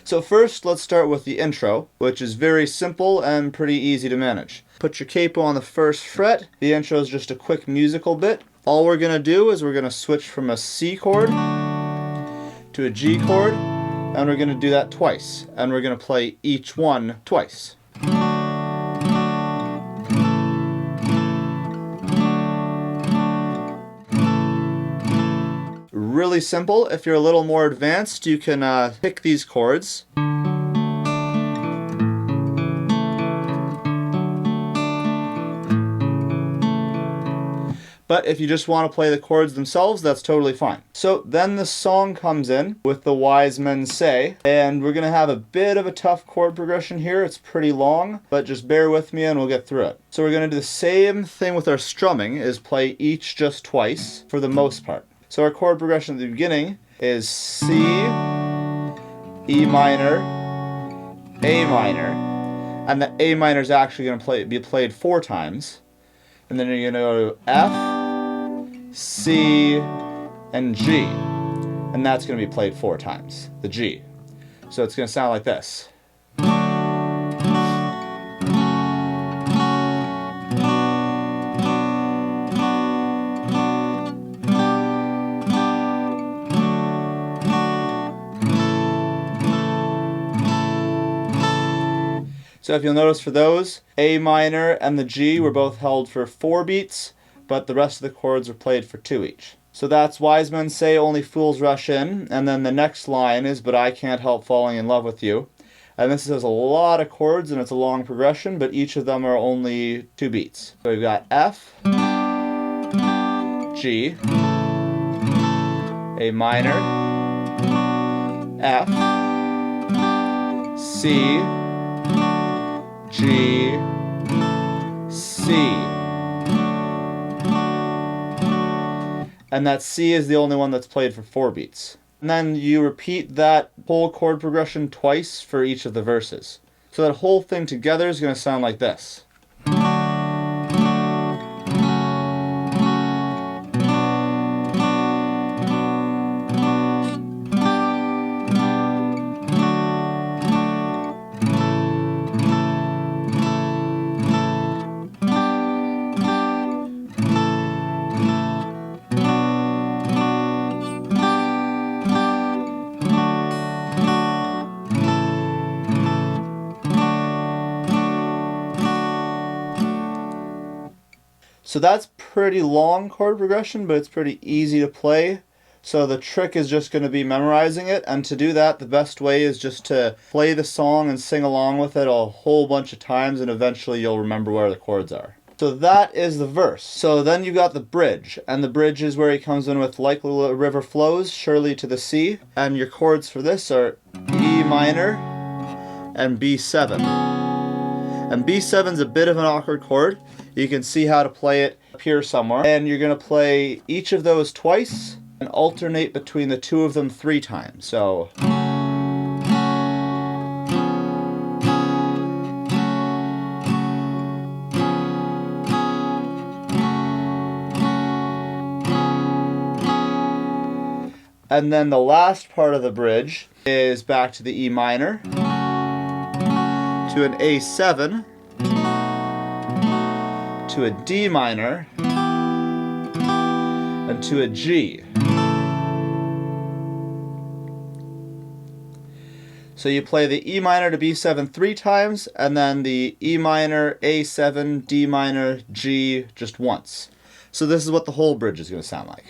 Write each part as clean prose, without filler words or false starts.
So first, let's start with the intro, which is very simple and pretty easy to manage. Put your capo on the first fret. The intro is just a quick musical bit. All we're going to do is we're going to switch from a C chord to a G chord, and we're going to do that twice. And we're going to play each one twice. Really simple. If you're a little more advanced, you can pick these chords. But if you just want to play the chords themselves, that's totally fine. So then the song comes in with the Wise Men Say, and we're going to have a bit of a tough chord progression here. It's pretty long, but just bear with me and we'll get through it. So we're going to do the same thing with our strumming, is play each just twice for the most part. So our chord progression at the beginning is C, E minor, A minor, and the A minor is actually going to be played 4 times. And then you're going to go to F, C, and G. And that's going to be played 4 times, the G. So it's going to sound like this. So if you'll notice for those, A minor and the G were both held for 4 beats, but the rest of the chords were played for 2 each. So that's Wise Men Say, Only Fools Rush In, and then the next line is But I Can't Help Falling in Love with You. And this has a lot of chords and it's a long progression, but each of them are only 2 beats. So we've got F, G, A minor, F, C, G, C. And that C is the only one that's played for 4 beats. And then you repeat that whole chord progression twice for each of the verses. So that whole thing together is going to sound like this. So that's pretty long chord progression, but it's pretty easy to play. So the trick is just going to be memorizing it, and to do that, the best way is just to play the song and sing along with it a whole bunch of times, and eventually you'll remember where the chords are. So that is the verse. So then you've got the bridge, and the bridge is where he comes in with Like a River Flows, Surely to the Sea, and your chords for this are E minor and B7. And B7's a bit of an awkward chord. You can see how to play it up here somewhere. And you're going to play each of those twice and alternate between the 2 of them 3 times. So and then the last part of the bridge is back to the E minor, to an A7, to a D minor, and to a G. So you play the E minor to B7 3 times, and then the E minor, A7, D minor, G just once. So this is what the whole bridge is going to sound like.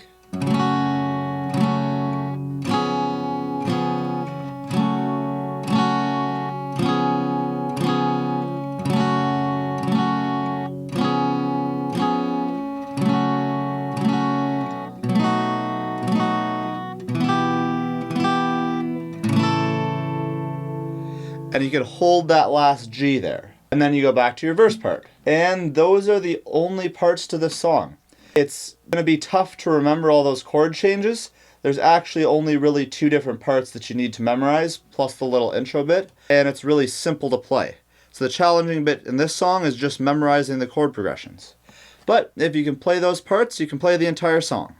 And you can hold that last G there. And then you go back to your verse part. And those are the only parts to this song. It's going to be tough to remember all those chord changes. There's actually only really 2 different parts that you need to memorize, plus the little intro bit. And it's really simple to play. So the challenging bit in this song is just memorizing the chord progressions. But if you can play those parts, you can play the entire song.